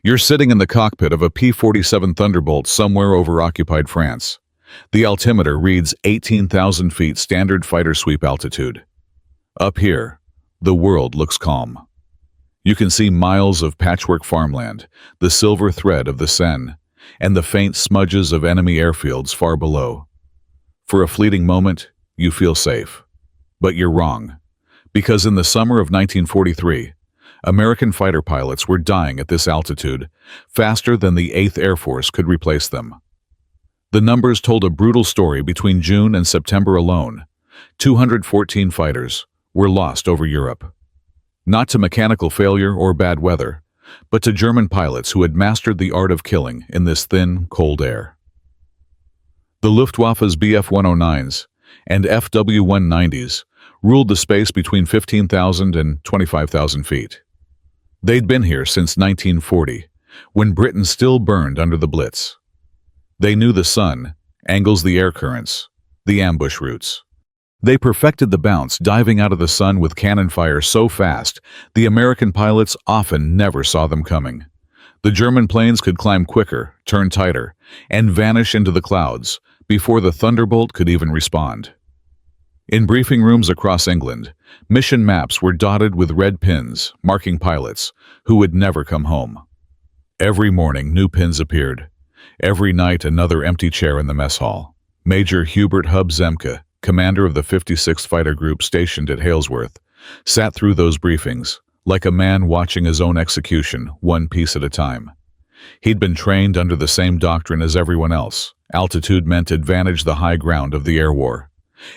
You're sitting in the cockpit of a P-47 Thunderbolt somewhere over occupied France. The altimeter reads 18,000 feet standard fighter sweep altitude. Up here, the world looks calm. You can see miles of patchwork farmland, the silver thread of the Seine, and the faint smudges of enemy airfields far below. For a fleeting moment, you feel safe. But you're wrong, because in the summer of 1943, American fighter pilots were dying at this altitude, faster than the 8th Air Force could replace them. The numbers told a brutal story. Between June and September alone, 214 fighters were lost over Europe. Not to mechanical failure or bad weather, but to German pilots who had mastered the art of killing in this thin, cold air. The Luftwaffe's Bf-109s and FW-190s ruled the space between 15,000 and 25,000 feet. They'd been here since 1940, when Britain still burned under the Blitz. They knew the sun angles the air currents, the ambush routes. They perfected the bounce, diving out of the sun with cannon fire so fast the American pilots often never saw them coming. The German planes could climb quicker, turn tighter, and vanish into the clouds before the Thunderbolt could even respond. In briefing rooms across England, mission maps were dotted with red pins marking pilots who would never come home. Every morning, new pins appeared. Every night, another empty chair in the mess hall. Major Hubert Hub Zemke, commander of the 56th Fighter Group stationed at Halesworth, sat through those briefings like a man watching his own execution, one piece at a time. He'd been trained under the same doctrine as everyone else. Altitude meant advantage, the high ground of the air war.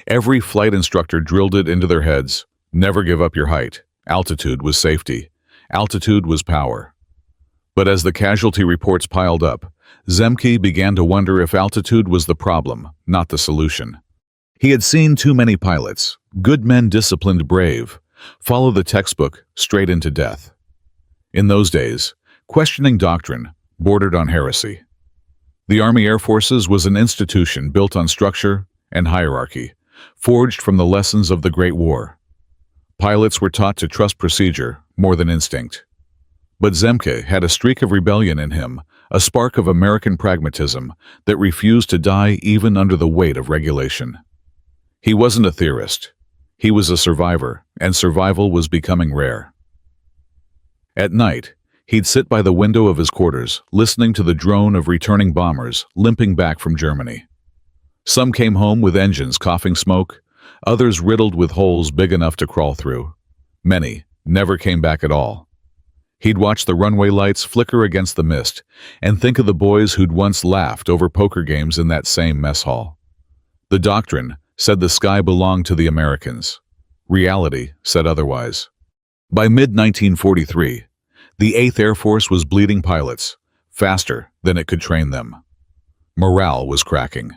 Every flight instructor drilled it into their heads. Never give up your height. Altitude was safety. Altitude was power. But as the casualty reports piled up, Zemke began to wonder if altitude was the problem, not the solution. He had seen too many pilots, good men, disciplined, brave, follow the textbook straight into death. In those days, questioning doctrine bordered on heresy. The Army Air Forces was an institution built on structure and hierarchy, forged from the lessons of the Great War. Pilots were taught to trust procedure more than instinct. But Zemke had a streak of rebellion in him, a spark of American pragmatism that refused to die even under the weight of regulation. He wasn't a theorist. He was a survivor, and survival was becoming rare. At night, he'd sit by the window of his quarters, listening to the drone of returning bombers limping back from Germany. Some came home with engines coughing smoke, others riddled with holes big enough to crawl through. Many never came back at all. He'd watch the runway lights flicker against the mist and think of the boys who'd once laughed over poker games in that same mess hall. The doctrine said the sky belonged to the Americans. Reality said otherwise. By mid-1943, the 8th Air Force was bleeding pilots, faster than it could train them. Morale was cracking.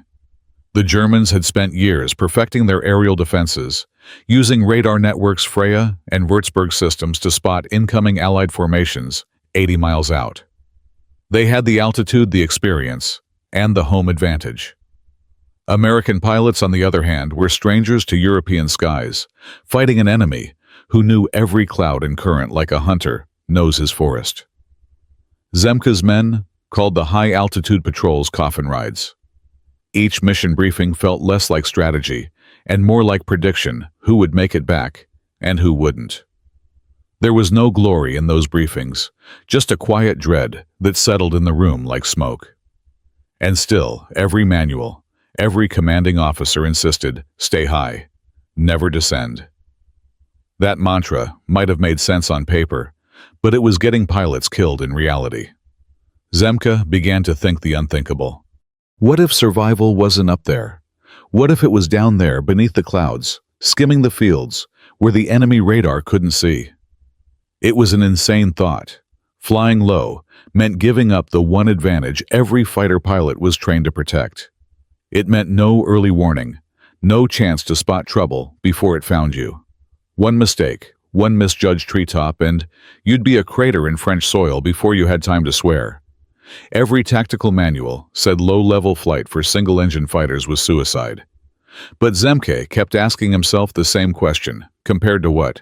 The Germans had spent years perfecting their aerial defenses, using radar networks Freya and Würzburg systems to spot incoming Allied formations 80 miles out. They had the altitude, the experience, and the home advantage. American pilots, on the other hand, were strangers to European skies, fighting an enemy who knew every cloud and current like a hunter knows his forest. Zemke's men called the high-altitude patrols coffin rides. Each mission briefing felt less like strategy and more like prediction: who would make it back and who wouldn't. There was no glory in those briefings, just a quiet dread that settled in the room like smoke. And still, every manual, every commanding officer insisted, stay high, never descend. That mantra might have made sense on paper, but it was getting pilots killed in reality. Zemke began to think the unthinkable. What if survival wasn't up there? What if it was down there beneath the clouds, skimming the fields, where the enemy radar couldn't see? It was an insane thought. Flying low meant giving up the one advantage every fighter pilot was trained to protect. It meant no early warning, no chance to spot trouble before it found you. One mistake, one misjudged treetop, and you'd be a crater in French soil before you had time to swear. Every tactical manual said low-level flight for single-engine fighters was suicide. But Zemke kept asking himself the same question: compared to what?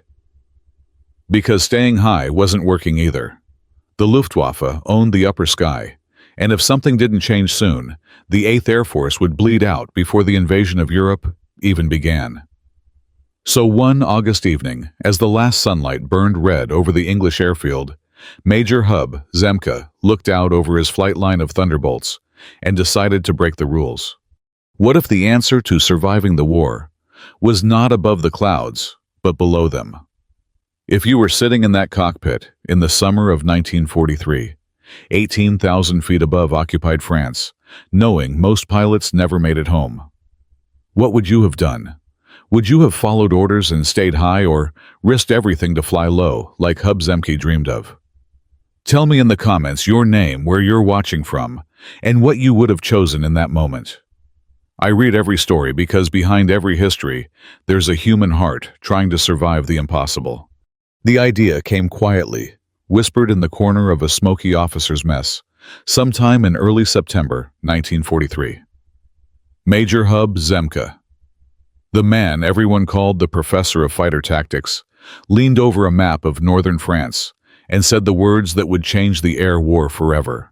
Because staying high wasn't working either. The Luftwaffe owned the upper sky, and if something didn't change soon, the 8th Air Force would bleed out before the invasion of Europe even began. So one August evening, as the last sunlight burned red over the English airfield, Major Hub Zemke looked out over his flight line of Thunderbolts and decided to break the rules. What if the answer to surviving the war was not above the clouds, but below them? If you were sitting in that cockpit in the summer of 1943, 18,000 feet above occupied France, knowing most pilots never made it home, what would you have done? Would you have followed orders and stayed high, or risked everything to fly low like Hub Zemke dreamed of? Tell me in the comments your name, where you're watching from, and what you would have chosen in that moment. I read every story because behind every history, there's a human heart trying to survive the impossible. The idea came quietly, whispered in the corner of a smoky officer's mess, sometime in early September 1943. Major Hub Zemke, the man everyone called the professor of fighter tactics, leaned over a map of northern France and said the words that would change the air war forever.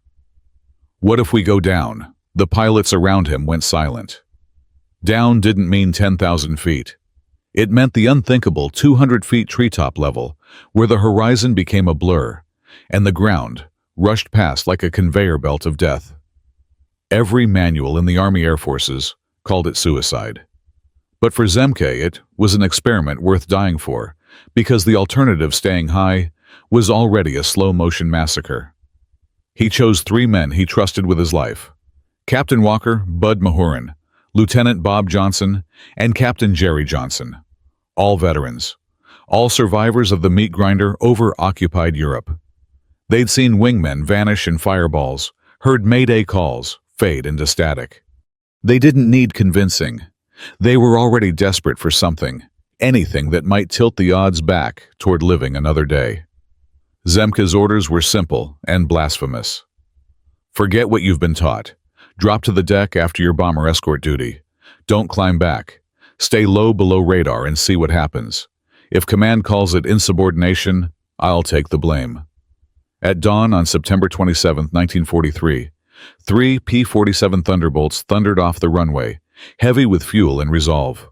What if we go down? The pilots around him went silent. Down didn't mean 10,000 feet. It meant the unthinkable 200 feet treetop level, where the horizon became a blur, and the ground rushed past like a conveyor belt of death. Every manual in the Army Air Forces called it suicide. But for Zemke, it was an experiment worth dying for, because the alternative, staying high, was already a slow-motion massacre. He chose 3 men he trusted with his life: Captain Walker Bud Mahurin, Lieutenant Bob Johnson, and Captain Jerry Johnson. All veterans, all survivors of the meat grinder over occupied Europe. They'd seen wingmen vanish in fireballs, heard Mayday calls fade into static. They didn't need convincing. They were already desperate for something, anything that might tilt the odds back toward living another day. Zemke's orders were simple and blasphemous. Forget what you've been taught. Drop to the deck after your bomber escort duty. Don't climb back. Stay low below radar and see what happens. If command calls it insubordination, I'll take the blame. At dawn on September 27, 1943, 3 P-47 Thunderbolts thundered off the runway, heavy with fuel and resolve.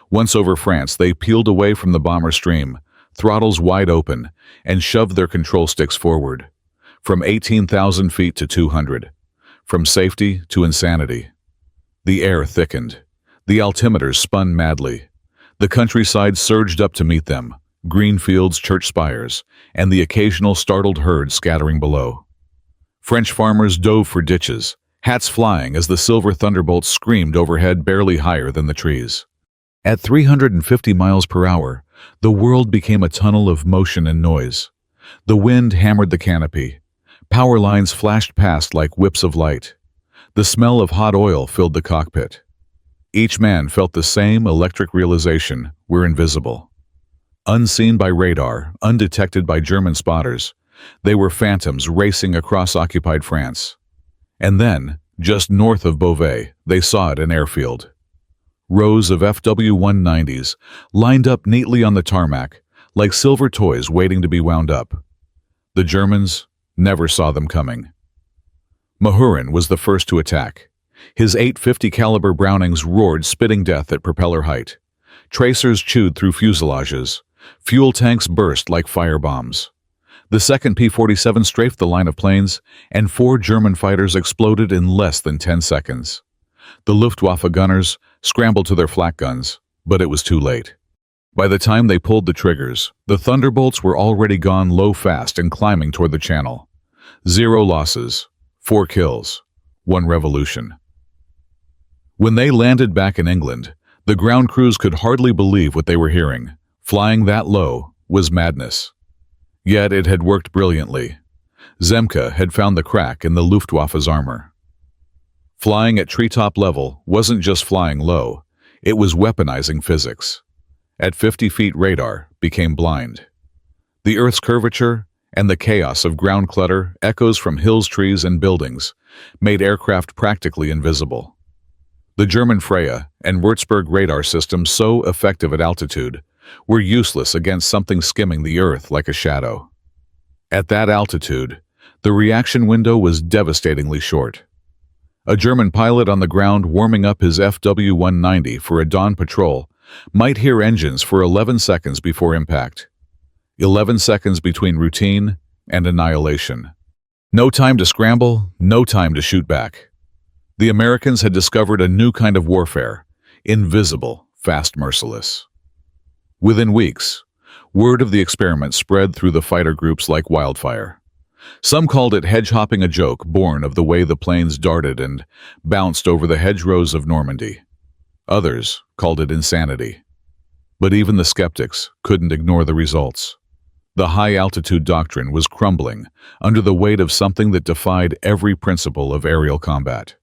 Once over France, they peeled away from the bomber stream, throttles wide open, and shoved their control sticks forward. From 18,000 feet to 200. From safety to insanity. The air thickened. The altimeters spun madly. The countryside surged up to meet them, green fields, church spires, and the occasional startled herd scattering below. French farmers dove for ditches, hats flying as the silver thunderbolts screamed overhead barely higher than the trees. At 350 miles per hour, the world became a tunnel of motion and noise. The wind hammered the canopy. Power lines flashed past like whips of light. The smell of hot oil filled the cockpit. Each man felt the same electric realization: we're invisible. Unseen by radar, undetected by German spotters, they were phantoms racing across occupied France. And then, just north of Beauvais, they saw it, an airfield. Rows of FW-190s lined up neatly on the tarmac, like silver toys waiting to be wound up. The Germans never saw them coming. Mahurin was the first to attack. His 850 caliber Brownings roared, spitting death at propeller height. Tracers chewed through fuselages. Fuel tanks burst like firebombs. The second P-47 strafed the line of planes, and 4 German fighters exploded in less than 10 seconds. The Luftwaffe gunners scrambled to their flak guns, but it was too late. By the time they pulled the triggers, the Thunderbolts were already gone low fast and climbing toward the channel. 0 losses, 4 kills, 1 revolution. When they landed back in England, the ground crews could hardly believe what they were hearing. Flying that low was madness. Yet it had worked brilliantly. Zemke had found the crack in the Luftwaffe's armor. Flying at treetop level wasn't just flying low, it was weaponizing physics. At 50 feet, radar became blind. The Earth's curvature and the chaos of ground clutter, echoes from hills, trees, and buildings, made aircraft practically invisible. The German Freya and Würzburg radar systems, so effective at altitude, were useless against something skimming the Earth like a shadow. At that altitude, The reaction window was devastatingly short. A German pilot on the ground warming up his FW-190 for a dawn patrol might hear engines for 11 seconds before impact. 11 seconds between routine and annihilation. No time to scramble, no time to shoot back. The Americans had discovered a new kind of warfare, invisible, fast, merciless. Within weeks, word of the experiment spread through the fighter groups like wildfire. Some called it hedge-hopping, a joke born of the way the planes darted and bounced over the hedgerows of Normandy. Others called it insanity. But even the skeptics couldn't ignore the results. The high-altitude doctrine was crumbling under the weight of something that defied every principle of aerial combat.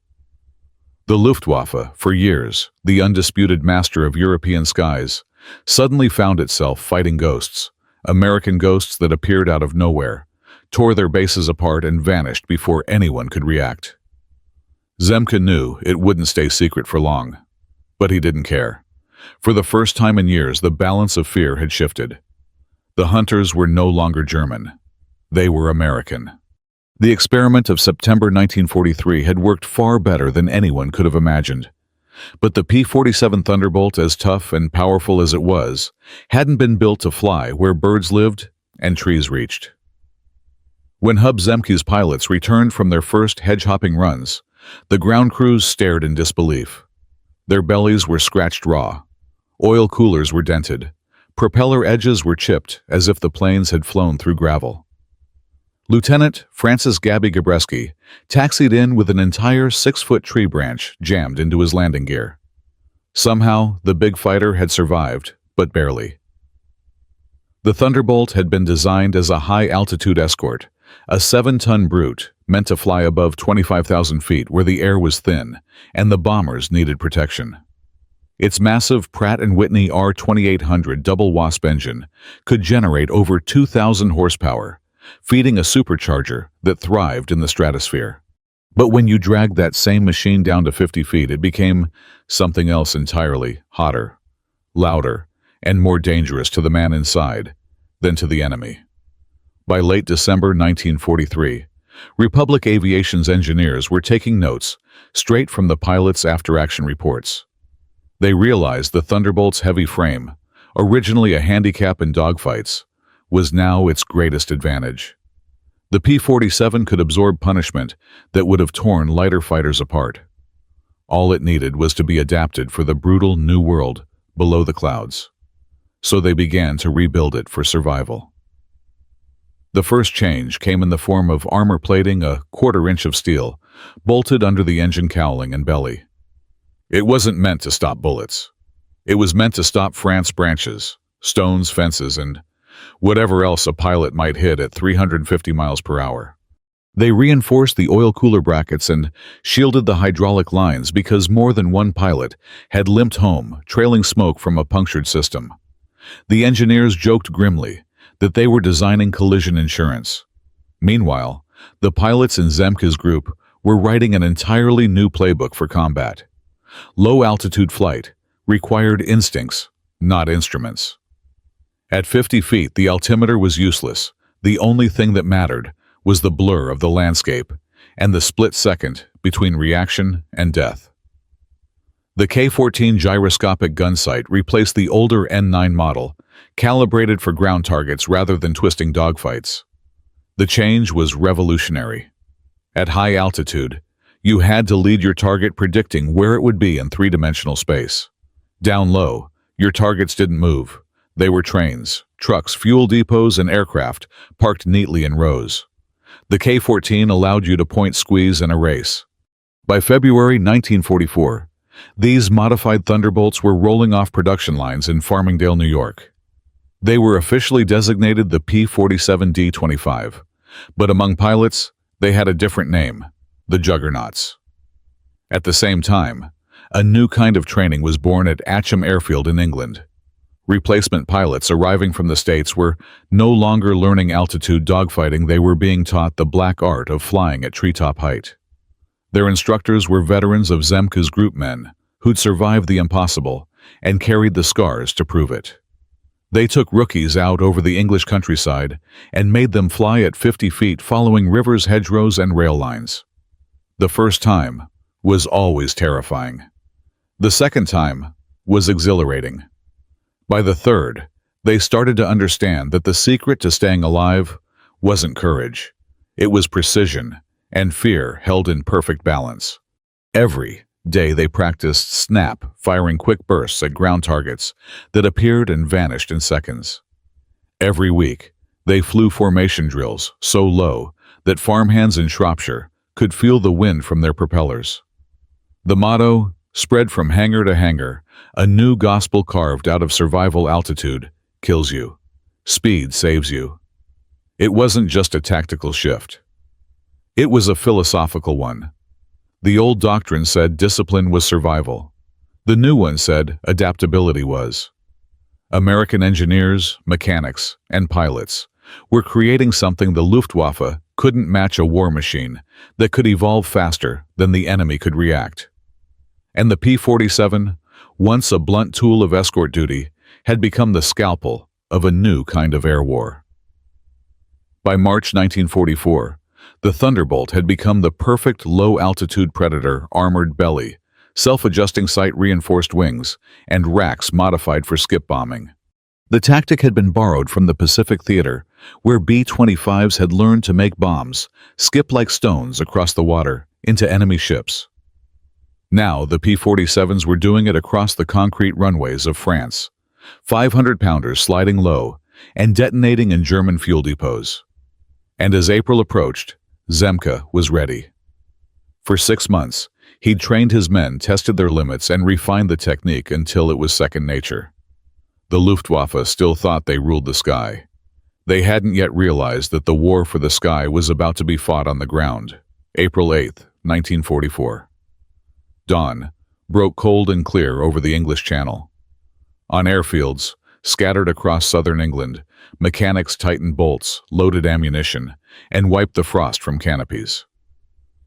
The Luftwaffe, for years the undisputed master of European skies, suddenly found itself fighting ghosts, American ghosts that appeared out of nowhere, tore their bases apart and vanished before anyone could react. Zemke knew it wouldn't stay secret for long, but he didn't care. For the first time in years, the balance of fear had shifted. The hunters were no longer German. They were American. The experiment of September 1943 had worked far better than anyone could have imagined. But the P-47 Thunderbolt, as tough and powerful as it was, hadn't been built to fly where birds lived and trees reached. When Hub Zemke's pilots returned from their first hedge-hopping runs, the ground crews stared in disbelief. Their bellies were scratched raw. Oil coolers were dented. Propeller edges were chipped as if the planes had flown through gravel. Lieutenant Francis Gabby Gabreski taxied in with an entire 6-foot tree branch jammed into his landing gear. Somehow, the big fighter had survived, but barely. The Thunderbolt had been designed as a high-altitude escort, a 7-ton brute meant to fly above 25,000 feet where the air was thin and the bombers needed protection. Its massive Pratt & Whitney R2800 double wasp engine could generate over 2,000 horsepower, feeding a supercharger that thrived in the stratosphere. But when you dragged that same machine down to 50 feet, it became something else entirely: hotter, louder, and more dangerous to the man inside than to the enemy. By late December 1943, Republic Aviation's engineers were taking notes straight from the pilots' after-action reports. They realized the Thunderbolt's heavy frame, originally a handicap in dogfights, was now its greatest advantage. The P-47 could absorb punishment that would have torn lighter fighters apart. All it needed was to be adapted for the brutal new world below the clouds. So they began to rebuild it for survival. The first change came in the form of armor plating, a 1/4 inch of steel, bolted under the engine cowling and belly. It wasn't meant to stop bullets. It was meant to stop France branches, stones, fences, and whatever else a pilot might hit at 350 miles per hour. They reinforced the oil cooler brackets and shielded the hydraulic lines because more than one pilot had limped home, trailing smoke from a punctured system. The engineers joked grimly that they were designing collision insurance. Meanwhile, the pilots in Zemke's group were writing an entirely new playbook for combat. Low-altitude flight required instincts, not instruments. At 50 feet, the altimeter was useless. The only thing that mattered was the blur of the landscape and the split second between reaction and death. The K-14 gyroscopic gun sight replaced the older N9 model, calibrated for ground targets rather than twisting dogfights. The change was revolutionary. At high altitude, you had to lead your target predicting where it would be in 3-dimensional space. Down low, your targets didn't move. They were trains, trucks, fuel depots, and aircraft parked neatly in rows. The K-14 allowed you to point, squeeze, and erase. By February 1944, these modified Thunderbolts were rolling off production lines in Farmingdale, New York. They were officially designated the P-47 D-25, but among pilots, they had a different name: the Juggernauts. At the same time, a new kind of training was born at Atcham Airfield in England. Replacement pilots arriving from the States were no longer learning altitude dogfighting, they were being taught the black art of flying at treetop height. Their instructors were veterans of Zemke's group men who'd survived the impossible and carried the scars to prove it. They took rookies out over the English countryside and made them fly at 50 feet following rivers, hedgerows, and rail lines. The first time was always terrifying. The second time was exhilarating. By the third, they started to understand that the secret to staying alive wasn't courage. It was precision and fear held in perfect balance. Every day they practiced snap, firing quick bursts at ground targets that appeared and vanished in seconds. Every week, they flew formation drills so low that farmhands in Shropshire could feel the wind from their propellers. The motto spread from hangar to hangar, a new gospel carved out of survival: altitude kills you, speed saves you. It wasn't just a tactical shift. It was a philosophical one. The old doctrine said discipline was survival. The new one said adaptability was. American engineers, mechanics, and pilots were creating something the Luftwaffe couldn't match: a war machine that could evolve faster than the enemy could react. And the P-47, once a blunt tool of escort duty, had become the scalpel of a new kind of air war. By March 1944, the Thunderbolt had become the perfect low-altitude predator: armored belly, self-adjusting sight-reinforced wings, and racks modified for skip bombing. The tactic had been borrowed from the Pacific Theater, where B-25s had learned to make bombs skip like stones across the water into enemy ships. Now the P-47s were doing it across the concrete runways of France, 500-pounders sliding low and detonating in German fuel depots. And as April approached, Zemke was ready. For 6 months, he'd trained his men, tested their limits, and refined the technique until it was second nature. The Luftwaffe still thought they ruled the sky. They hadn't yet realized that the war for the sky was about to be fought on the ground. April 8, 1944. Dawn broke cold and clear over the English Channel. On airfields, scattered across southern England, mechanics tightened bolts, loaded ammunition, and wiped the frost from canopies.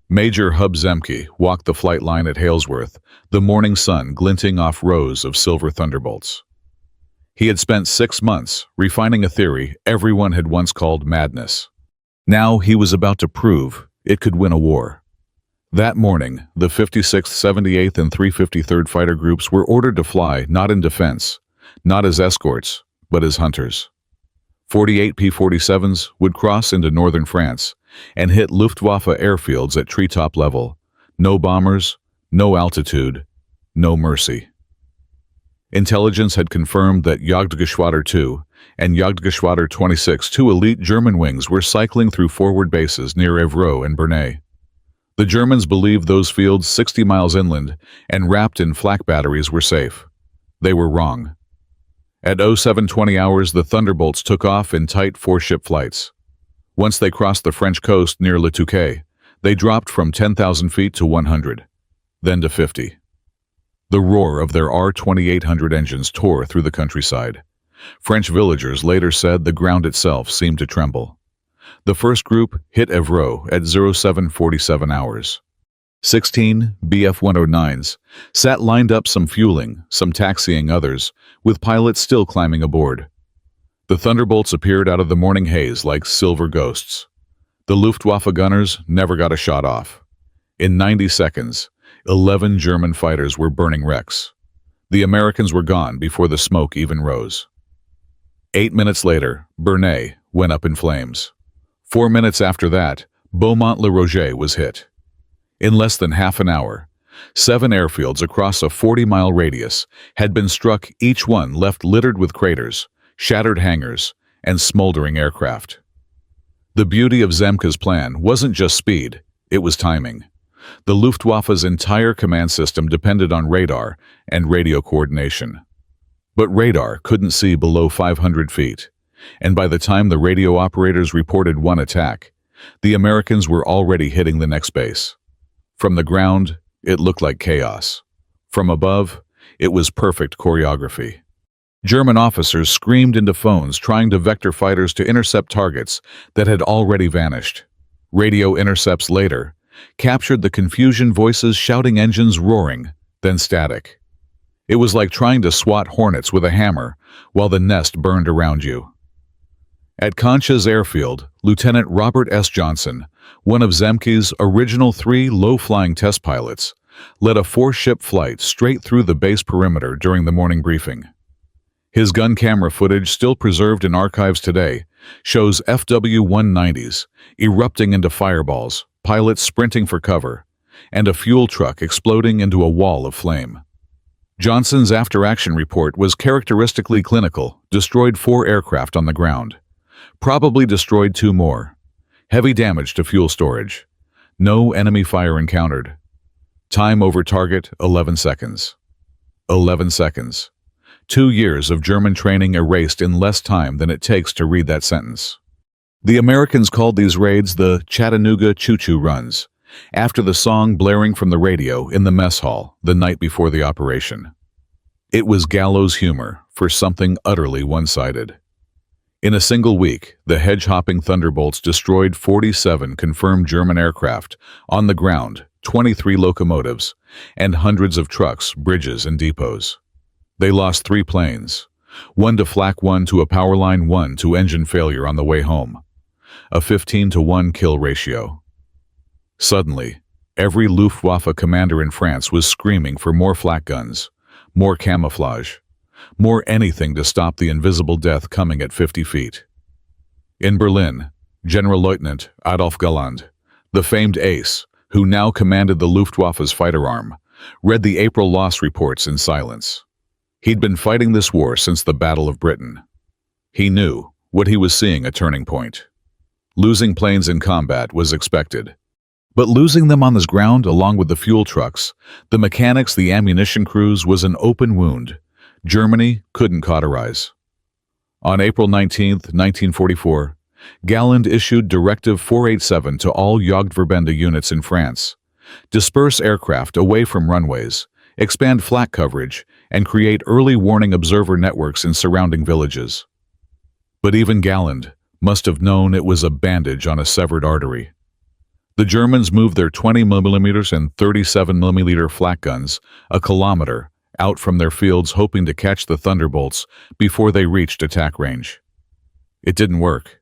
Major Hub Zemke walked the flight line at Halesworth, the morning sun glinting off rows of silver thunderbolts. He had spent 6 months refining a theory everyone had once called madness. Now he was about to prove it could win a war. That morning, the 56th, 78th, and 353rd Fighter Groups were ordered to fly not in defense, not as escorts, but as hunters. 48 P-47s would cross into northern France and hit Luftwaffe airfields at treetop level. No bombers, no altitude, no mercy. Intelligence had confirmed that Jagdgeschwader 2 and Jagdgeschwader 26, 2 elite German wings, were cycling through forward bases near Évreux and Bernay. The Germans believed those fields 60 miles inland and wrapped in flak batteries were safe. They were wrong. At 0720 hours, the Thunderbolts took off in tight 4-ship flights. Once they crossed the French coast near Le Touquet, they dropped from 10,000 feet to 100, then to 50. The roar of their R-2800 engines tore through the countryside. French villagers later said the ground itself seemed to tremble. The first group hit Évreux at 0747 hours. 16 Bf-109s sat lined up, some fueling, some taxiing, others, with pilots still climbing aboard. The Thunderbolts appeared out of the morning haze like silver ghosts. The Luftwaffe gunners never got a shot off. In 90 seconds, 11 German fighters were burning wrecks. The Americans were gone before the smoke even rose. 8 minutes later, Bernay went up in flames. 4 minutes after that, Beaumont-le-Roger was hit. In less than half an hour, 7 airfields across a 40-mile radius had been struck, each one left littered with craters, shattered hangars, and smoldering aircraft. The beauty of Zemke's plan wasn't just speed, it was timing. The Luftwaffe's entire command system depended on radar and radio coordination. But radar couldn't see below 500 feet, and by the time the radio operators reported one attack, the Americans were already hitting the next base. From the ground, it looked like chaos. From above, it was perfect choreography. German officers screamed into phones trying to vector fighters to intercept targets that had already vanished. Radio intercepts later captured the confusion, voices shouting, engines roaring, then static. It was like trying to swat hornets with a hammer while the nest burned around you. At Concha's airfield, Lieutenant Robert S. Johnson, one of Zemke's original 3 low-flying test pilots, led a 4-ship flight straight through the base perimeter during the morning briefing. His gun camera footage, still preserved in archives today, shows FW-190s erupting into fireballs, pilots sprinting for cover, and a fuel truck exploding into a wall of flame. Johnson's after-action report was characteristically clinical: destroyed 4 aircraft on the ground. Probably destroyed 2 more. Heavy damage to fuel storage. No enemy fire encountered. Time over target, 11 seconds. 11 seconds. 2 years of German training erased in less time than it takes to read that sentence. The Americans called these raids the Chattanooga Choo-Choo Runs, after the song blaring from the radio in the mess hall the night before the operation. It was gallows humor for something utterly one-sided. In a single week, the hedge-hopping Thunderbolts destroyed 47 confirmed German aircraft on the ground, 23 locomotives, and hundreds of trucks, bridges, and depots. They lost 3 planes, 1 to Flak 1 to a Powerline 1 to engine failure on the way home. A 15-to-1 kill ratio. Suddenly, every Luftwaffe commander in France was screaming for more flak guns, more camouflage, more anything to stop the invisible death coming at 50 feet. In Berlin, General Lieutenant Adolf Galland, the famed ace, who now commanded the Luftwaffe's fighter arm, read the April loss reports in silence. He'd been fighting this war since the Battle of Britain. He knew what he was seeing: a turning point. Losing planes in combat was expected. But losing them on the ground along with the fuel trucks, the mechanics, the ammunition crews, was an open wound Germany couldn't cauterize. On April 19, 1944, Galland issued Directive 487 to all Jagdverbände units in France: disperse aircraft away from runways, expand flak coverage, and create early warning observer networks in surrounding villages. But even Galland must have known it was a bandage on a severed artery. The Germans moved their 20mm and 37mm flak guns a kilometer out from their fields, hoping to catch the Thunderbolts before they reached attack range. It didn't work.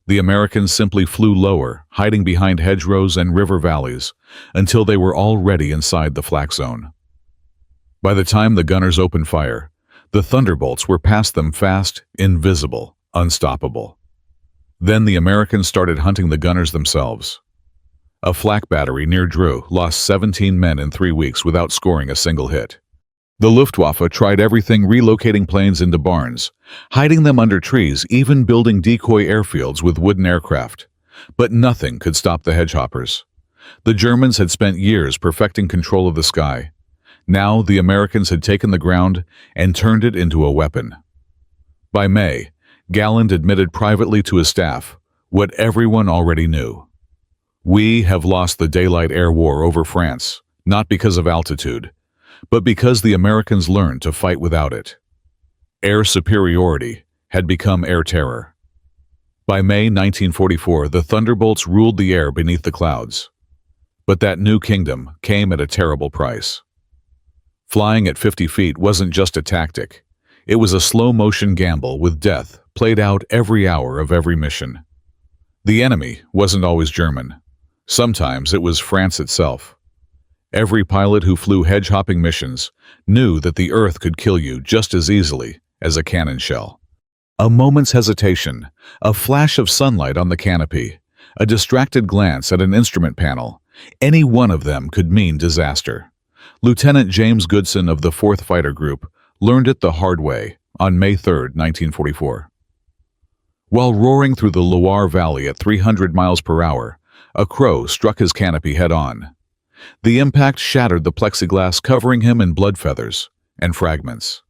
The Americans simply flew lower, hiding behind hedgerows and river valleys, until they were already inside the flak zone. By the time the gunners opened fire, the Thunderbolts were past them, fast, invisible, unstoppable. Then the Americans started hunting the gunners themselves. A flak battery near Dreux lost 17 men in 3 weeks without scoring a single hit. The Luftwaffe tried everything: relocating planes into barns, hiding them under trees, even building decoy airfields with wooden aircraft. But nothing could stop the hedgehoppers. The Germans had spent years perfecting control of the sky. Now the Americans had taken the ground and turned it into a weapon. By May, Galland admitted privately to his staff what everyone already knew: we have lost the daylight air war over France, not because of altitude, but because the Americans learned to fight without it. Air superiority had become air terror. By May 1944, the Thunderbolts ruled the air beneath the clouds. But that new kingdom came at a terrible price. Flying at 50 feet wasn't just a tactic. It was a slow-motion gamble with death played out every hour of every mission. The enemy wasn't always German. Sometimes it was France itself. Every pilot who flew hedge-hopping missions knew that the earth could kill you just as easily as a cannon shell. A moment's hesitation, a flash of sunlight on the canopy, a distracted glance at an instrument panel, any one of them could mean disaster. Lieutenant James Goodson of the 4th Fighter Group learned it the hard way on May 3, 1944. While roaring through the Loire Valley at 300 miles per hour, a crow struck his canopy head-on. The impact shattered the plexiglass, covering him in blood feathers and fragments.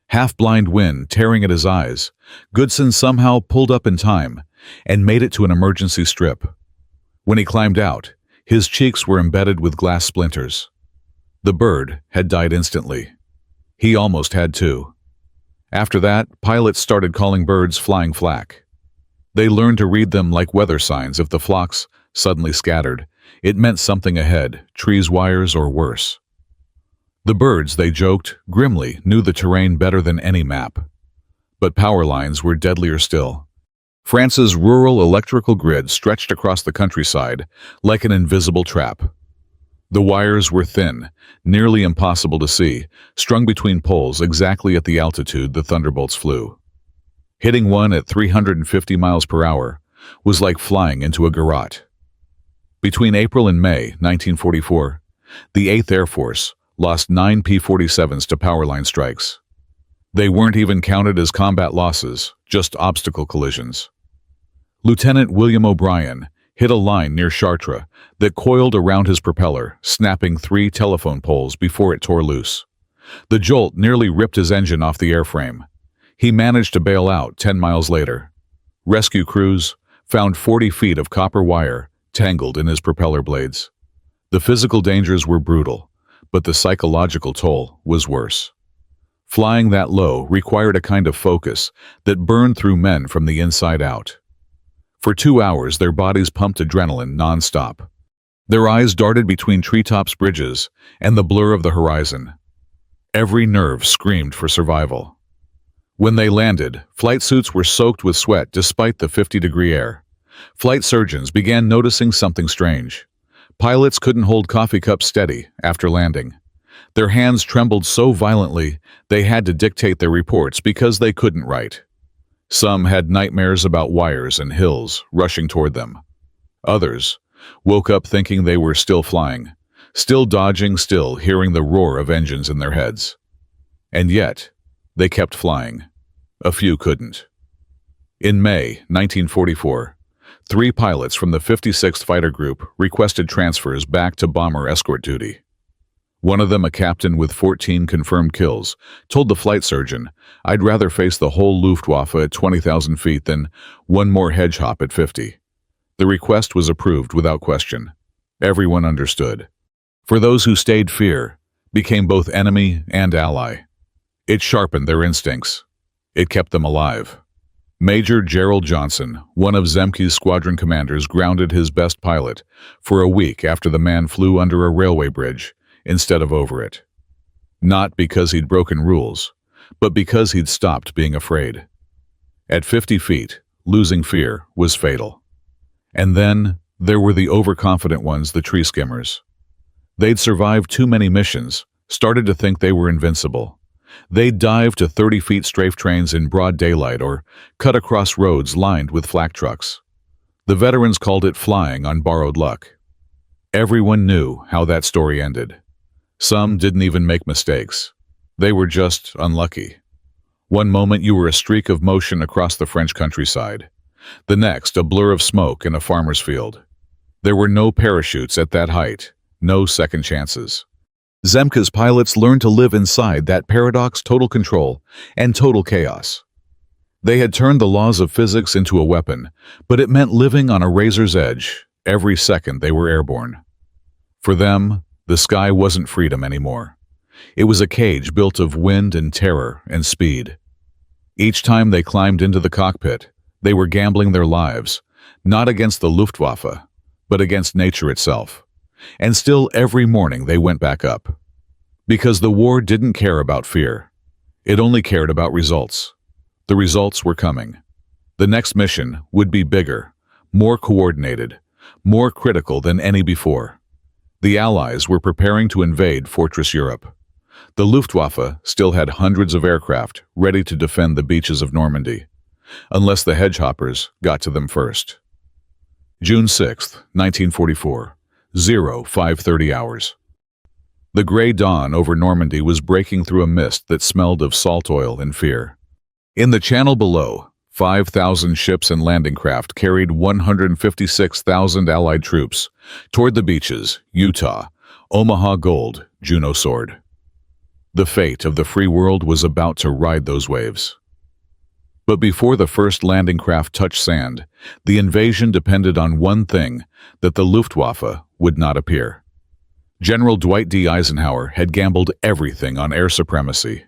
Half-blind wind tearing at his eyes, Goodson somehow pulled up in time and made it to an emergency strip. When he climbed out, his cheeks were embedded with glass splinters. The bird had died instantly. He almost had too. After that, pilots started calling birds flying flak. They learned to read them like weather signs. If the flocks suddenly scattered, it meant something ahead: trees, wires, or worse. The birds, they joked, grimly knew the terrain better than any map. But power lines were deadlier still. France's rural electrical grid stretched across the countryside like an invisible trap. The wires were thin, nearly impossible to see, strung between poles exactly at the altitude the Thunderbolts flew. Hitting one at 350 miles per hour was like flying into a garrote. Between April and May 1944, the 8th Air Force lost 9 P-47s to power line strikes. They weren't even counted as combat losses, just obstacle collisions. Lieutenant William O'Brien hit a line near Chartres that coiled around his propeller, snapping 3 telephone poles before it tore loose. The jolt nearly ripped his engine off the airframe. He managed to bail out 10 miles later. Rescue crews found 40 feet of copper wire tangled in his propeller blades. The physical dangers were brutal, but the psychological toll was worse. Flying that low required a kind of focus that burned through men from the inside out. For 2 hours, their bodies pumped adrenaline non-stop. Their eyes darted between treetops, bridges, and the blur of the horizon. Every nerve screamed for survival. When they landed, flight suits were soaked with sweat despite the 50-degree air. Flight surgeons began noticing something strange. Pilots couldn't hold coffee cups steady after landing. Their hands trembled so violently they had to dictate their reports because they couldn't write. Some had nightmares about wires and hills rushing toward them. Others woke up thinking they were still flying, still dodging, still hearing the roar of engines in their heads. And yet, they kept flying. A few couldn't. In May 1944, 3 pilots from the 56th Fighter Group requested transfers back to bomber escort duty. One of them, a captain with 14 confirmed kills, told the flight surgeon, "I'd rather face the whole Luftwaffe at 20,000 feet than one more hedge hop at 50. The request was approved without question. Everyone understood. For those who stayed, fear became both enemy and ally. It sharpened their instincts. It kept them alive. Major Gerald Johnson, one of Zemke's squadron commanders, grounded his best pilot for a week after the man flew under a railway bridge instead of over it. Not because he'd broken rules, but because he'd stopped being afraid. At 50 feet, losing fear was fatal. And then there were the overconfident ones, the tree skimmers. They'd survived too many missions, started to think they were invincible. They'd dive to 30 feet strafe trains in broad daylight or cut across roads lined with flak trucks. The veterans called it flying on borrowed luck. Everyone knew how that story ended. Some didn't even make mistakes. They were just unlucky. One moment you were a streak of motion across the French countryside. The next, a blur of smoke in a farmer's field. There were no parachutes at that height, no second chances. Zemke's pilots learned to live inside that paradox: total control and total chaos. They had turned the laws of physics into a weapon, but it meant living on a razor's edge every second they were airborne. For them, the sky wasn't freedom anymore. It was a cage built of wind and terror and speed. Each time they climbed into the cockpit, they were gambling their lives, not against the Luftwaffe, but against nature itself. And still every morning they went back up. Because the war didn't care about fear. It only cared about results. The results were coming. The next mission would be bigger, more coordinated, more critical than any before. The Allies were preparing to invade Fortress Europe. The Luftwaffe still had hundreds of aircraft ready to defend the beaches of Normandy, unless the hedgehoppers got to them first. June 6, 1944, 0530 hours. The gray dawn over Normandy was breaking through a mist that smelled of salt oil and fear. In the channel below, 5,000 ships and landing craft carried 156,000 Allied troops toward the beaches, Utah, Omaha Gold, Juno Sword. The fate of the free world was about to ride those waves. But before the first landing craft touched sand, the invasion depended on one thing: that the Luftwaffe would not appear. General Dwight D. Eisenhower had gambled everything on air supremacy.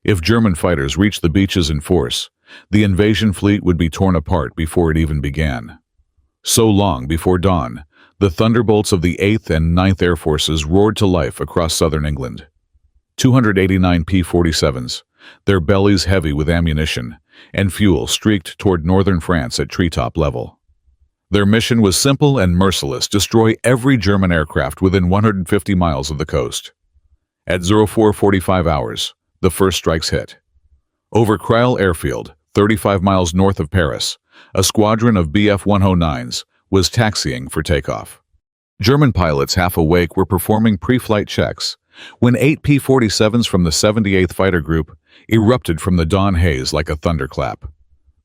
If German fighters reached the beaches in force, the invasion fleet would be torn apart before it even began. So long before dawn, the Thunderbolts of the 8th and 9th Air Forces roared to life across southern England. 289 P-47s, their bellies heavy with ammunition, and fuel streaked toward northern France at treetop level. Their mission was simple and merciless: destroy every German aircraft within 150 miles of the coast. At 04:45 hours, the first strikes hit. Over Creil Airfield, 35 miles north of Paris, a squadron of Bf-109s was taxiing for takeoff. German pilots, half awake, were performing pre-flight checks when 8 P-47s from the 78th Fighter Group erupted from the dawn haze like a thunderclap.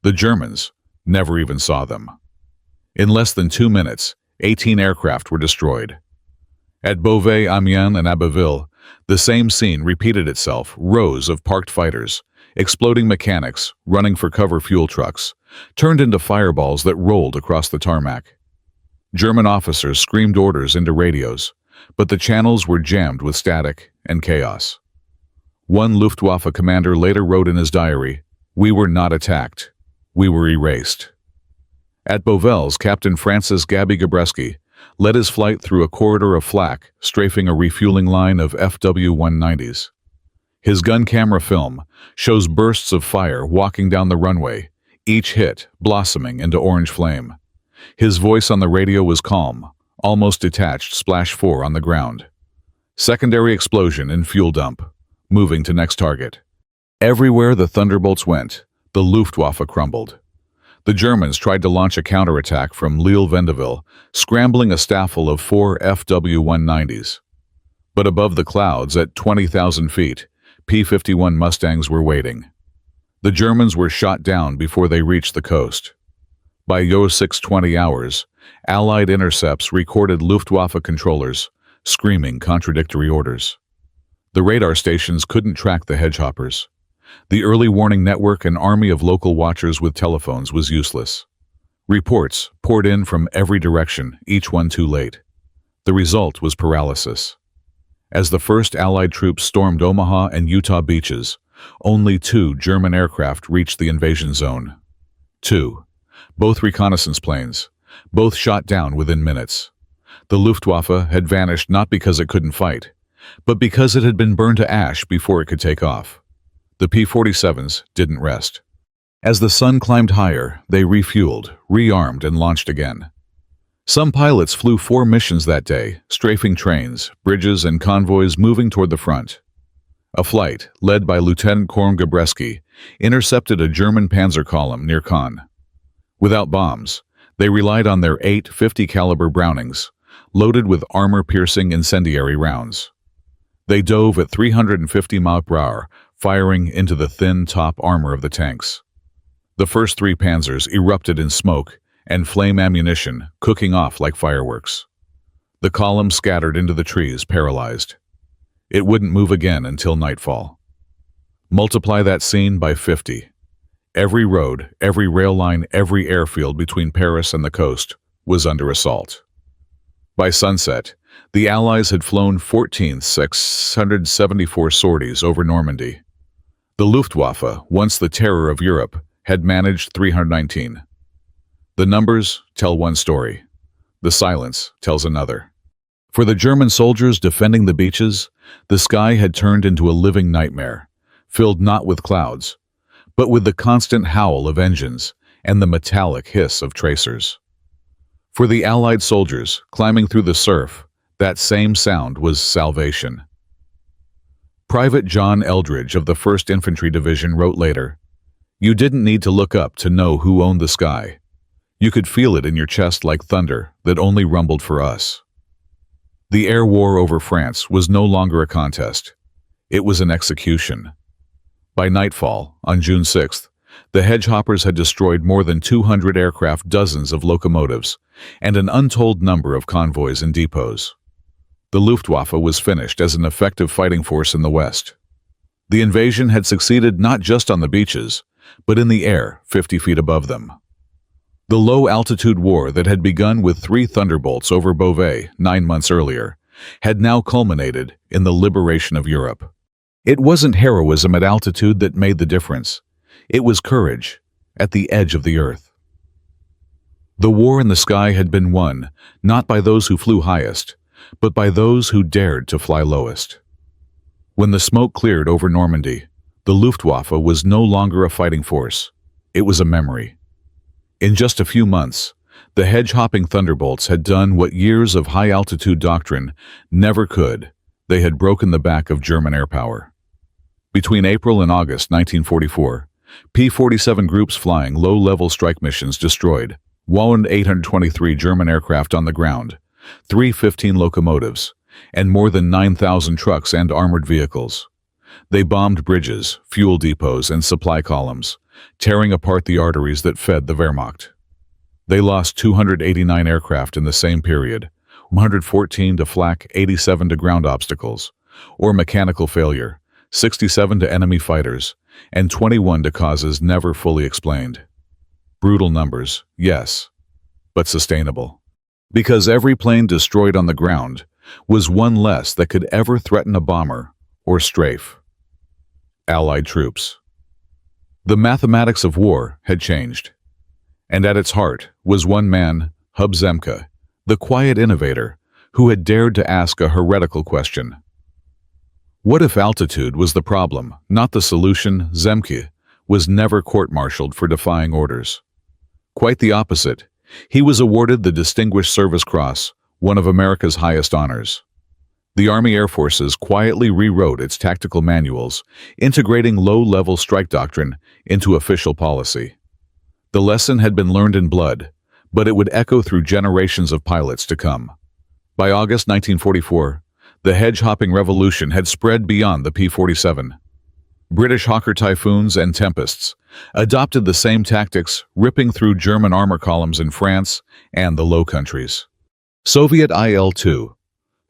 The Germans never even saw them. In less than 2 minutes, 18 aircraft were destroyed. At Beauvais, Amiens, and Abbeville, the same scene repeated itself: rows of parked fighters, exploding mechanics running for cover, fuel trucks turned into fireballs that rolled across the tarmac. German officers screamed orders into radios, but the channels were jammed with static and chaos. One Luftwaffe commander later wrote in his diary, "We were not attacked, we were erased." At Beauvais, Captain Francis Gaby Gabreski led his flight through a corridor of flak, strafing a refueling line of FW-190s. His gun camera film shows bursts of fire walking down the runway, each hit blossoming into orange flame. His voice on the radio was calm, almost detached: splash 4 on the ground. Secondary explosion in fuel dump, moving to next target. Everywhere the Thunderbolts went, the Luftwaffe crumbled. The Germans tried to launch a counterattack from Lille-Vendeville, scrambling a staffel of 4 FW-190s. But above the clouds, at 20,000 feet, P-51 Mustangs were waiting. The Germans were shot down before they reached the coast. By 06:20 hours, Allied intercepts recorded Luftwaffe controllers screaming contradictory orders. The radar stations couldn't track the hedgehoppers. The early warning network, an army of local watchers with telephones, was useless. Reports poured in from every direction, each one too late. The result was paralysis. As the first Allied troops stormed Omaha and Utah beaches, only 2 German aircraft reached the invasion zone. 2. Both reconnaissance planes, both shot down within minutes. The Luftwaffe had vanished not because it couldn't fight, but because it had been burned to ash before it could take off. The P-47s didn't rest. As the sun climbed higher, they refueled, rearmed, and launched again. Some pilots flew 4 missions that day, strafing trains, bridges, and convoys moving toward the front. A flight, led by Lieutenant Colonel Gabreski, intercepted a German panzer column near Caen. Without bombs, they relied on their 8 50 caliber Brownings, loaded with armor-piercing incendiary rounds. They dove at 350 mph, firing into the thin top armor of the tanks. The first 3 panzers erupted in smoke and flame ammunition, cooking off like fireworks. The column scattered into the trees, paralyzed. It wouldn't move again until nightfall. Multiply that scene by 50. Every road, every rail line, every airfield between Paris and the coast was under assault. By sunset, the Allies had flown 14,674 sorties over Normandy. The Luftwaffe, once the terror of Europe, had managed 319. The numbers tell one story. The silence tells another. For the German soldiers defending the beaches, the sky had turned into a living nightmare, filled not with clouds, but with the constant howl of engines and the metallic hiss of tracers. For the Allied soldiers climbing through the surf, that same sound was salvation. Private John Eldridge of the 1st Infantry Division wrote later, "You didn't need to look up to know who owned the sky. You could feel it in your chest like thunder that only rumbled for us." The air war over France was no longer a contest. It was an execution. By nightfall, on June 6th, the hedgehoppers had destroyed more than 200 aircraft, dozens of locomotives, and an untold number of convoys and depots. The Luftwaffe was finished as an effective fighting force in the West. The invasion had succeeded not just on the beaches, but in the air 50 feet above them. The low-altitude war that had begun with 3 Thunderbolts over Beauvais 9 months earlier had now culminated in the liberation of Europe. It wasn't heroism at altitude that made the difference. It was courage at the edge of the earth. The war in the sky had been won not by those who flew highest, but by those who dared to fly lowest. When the smoke cleared over Normandy, the Luftwaffe was no longer a fighting force. It was a memory. In just a few months, the hedge-hopping Thunderbolts had done what years of high-altitude doctrine never could. They had broken the back of German air power. Between April and August 1944, P-47 groups flying low-level strike missions destroyed 823 German aircraft on the ground, 315 locomotives, and more than 9,000 trucks and armored vehicles. They bombed bridges, fuel depots, and supply columns, tearing apart the arteries that fed the Wehrmacht. They lost 289 aircraft in the same period, 114 to flak, 87 to ground obstacles, or mechanical failure, 67 to enemy fighters, and 21 to causes never fully explained. Brutal numbers, yes, but sustainable. Because every plane destroyed on the ground was one less that could ever threaten a bomber or strafe. Allied troops. The mathematics of war had changed, and at its heart was one man, Hub Zemke, the quiet innovator who had dared to ask a heretical question. What if altitude was the problem, not the solution? Zemke was never court-martialed for defying orders. Quite the opposite. He was awarded the Distinguished Service Cross, one of America's highest honors. The Army Air Forces quietly rewrote its tactical manuals, integrating low-level strike doctrine into official policy. The lesson had been learned in blood, but it would echo through generations of pilots to come. By August 1944, the hedge-hopping revolution had spread beyond the P-47. British Hawker Typhoons and Tempests adopted the same tactics, ripping through German armor columns in France and the Low Countries. Soviet IL-2,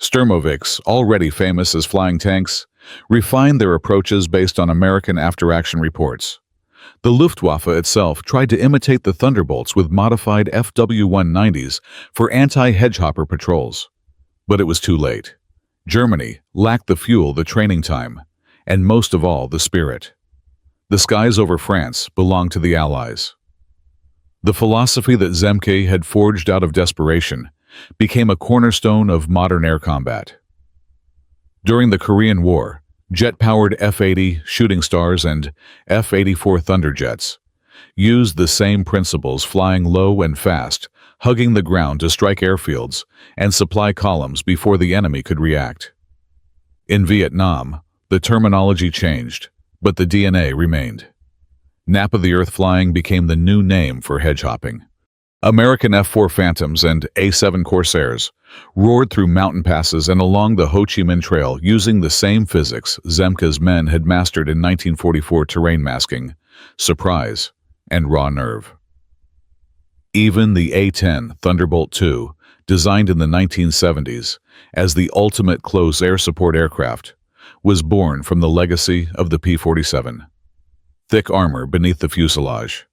Sturmovix, already famous as flying tanks, refined their approaches based on American after-action reports. The Luftwaffe itself tried to imitate the Thunderbolts with modified FW-190s for anti-hedgehopper patrols. But it was too late. Germany lacked the fuel, the training time, and most of all, the spirit. The skies over France belonged to the Allies. The philosophy that Zemke had forged out of desperation became a cornerstone of modern air combat. During the Korean War, jet-powered F-80 Shooting Stars and F-84 Thunderjets used the same principles, flying low and fast, hugging the ground to strike airfields and supply columns before the enemy could react. In Vietnam, the terminology changed, but the DNA remained. Nap of the Earth flying became the new name for hedge-hopping. American F-4 Phantoms and A-7 Corsairs roared through mountain passes and along the Ho Chi Minh Trail using the same physics Zemke's men had mastered in 1944: terrain masking, surprise, and raw nerve. Even the A-10 Thunderbolt II, designed in the 1970s as the ultimate close air support aircraft, was born from the legacy of the P-47. Thick armor beneath the fuselage,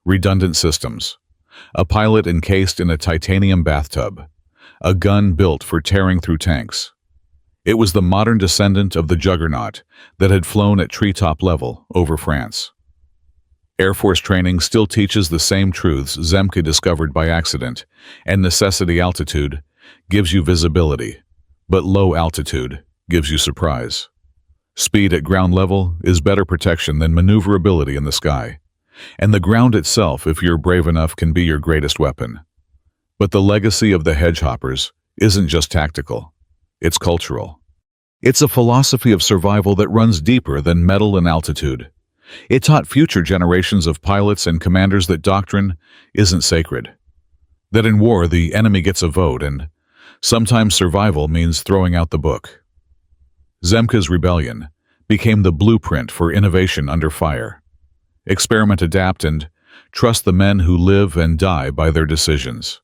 redundant systems, a pilot encased in a titanium bathtub, a gun built for tearing through tanks. It was the modern descendant of the juggernaut that had flown at treetop level over France. Air Force training still teaches the same truths Zemke discovered by accident, and necessity. Altitude gives you visibility, but low altitude gives you surprise. Speed at ground level is better protection than maneuverability in the sky, and the ground itself, if you're brave enough, can be your greatest weapon. But the legacy of the hedgehoppers isn't just tactical, it's cultural. It's a philosophy of survival that runs deeper than metal and altitude. It taught future generations of pilots and commanders that doctrine isn't sacred, that in war the enemy gets a vote, and sometimes survival means throwing out the book. Zemke's rebellion became the blueprint for innovation under fire. Experiment, adapt, and trust the men who live and die by their decisions.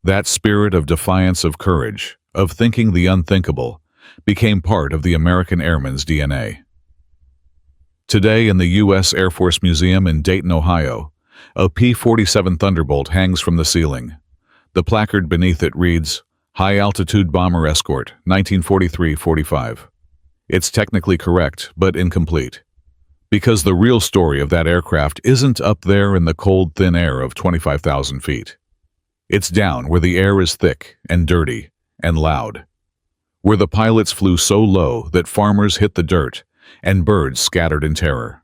That spirit of defiance, of courage, of thinking the unthinkable, became part of the American airman's DNA. Today, in the U.S. Air Force Museum in Dayton, Ohio, a P-47 Thunderbolt hangs from the ceiling. The placard beneath it reads, High Altitude Bomber Escort, 1943-45. It's technically correct, but incomplete. Because the real story of that aircraft isn't up there in the cold, thin air of 25,000 feet. It's down where the air is thick and dirty and loud, where the pilots flew so low that farmers hit the dirt and birds scattered in terror,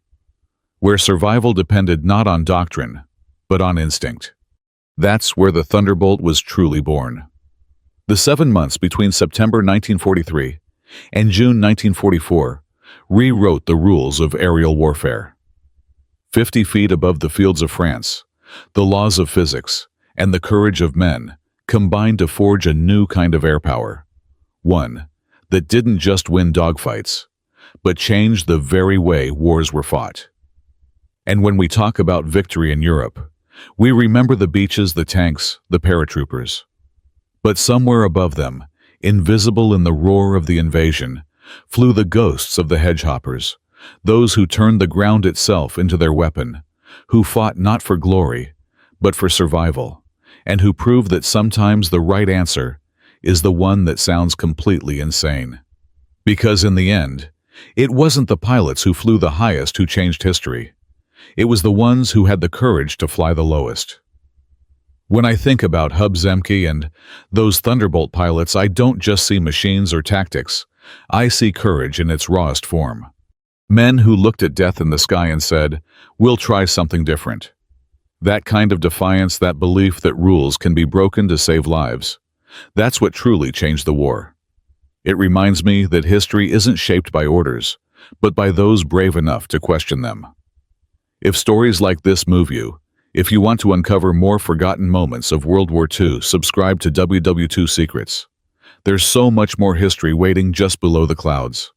where survival depended not on doctrine, but on instinct. That's where the Thunderbolt was truly born. The 7 months between September 1943 and June 1944 rewrote the rules of aerial warfare. 50 feet above the fields of France, the laws of physics and the courage of men combined to forge a new kind of air power, one that didn't just win dogfights, but changed the very way wars were fought. And when we talk about victory in Europe, we remember the beaches, the tanks, the paratroopers. But somewhere above them, invisible in the roar of the invasion, flew the ghosts of the hedge-hoppers, those who turned the ground itself into their weapon, who fought not for glory, but for survival, and who proved that sometimes the right answer is the one that sounds completely insane. Because in the end, it wasn't the pilots who flew the highest who changed history. It was the ones who had the courage to fly the lowest. When I think about Hub Zemke and those Thunderbolt pilots, I don't just see machines or tactics. I see courage in its rawest form. Men who looked at death in the sky and said, "We'll try something different." That kind of defiance, that belief that rules can be broken to save lives, that's what truly changed the war. It reminds me that history isn't shaped by orders, but by those brave enough to question them. If stories like this move you, if you want to uncover more forgotten moments of World War II, subscribe to WW2 Secrets. There's so much more history waiting just below the clouds.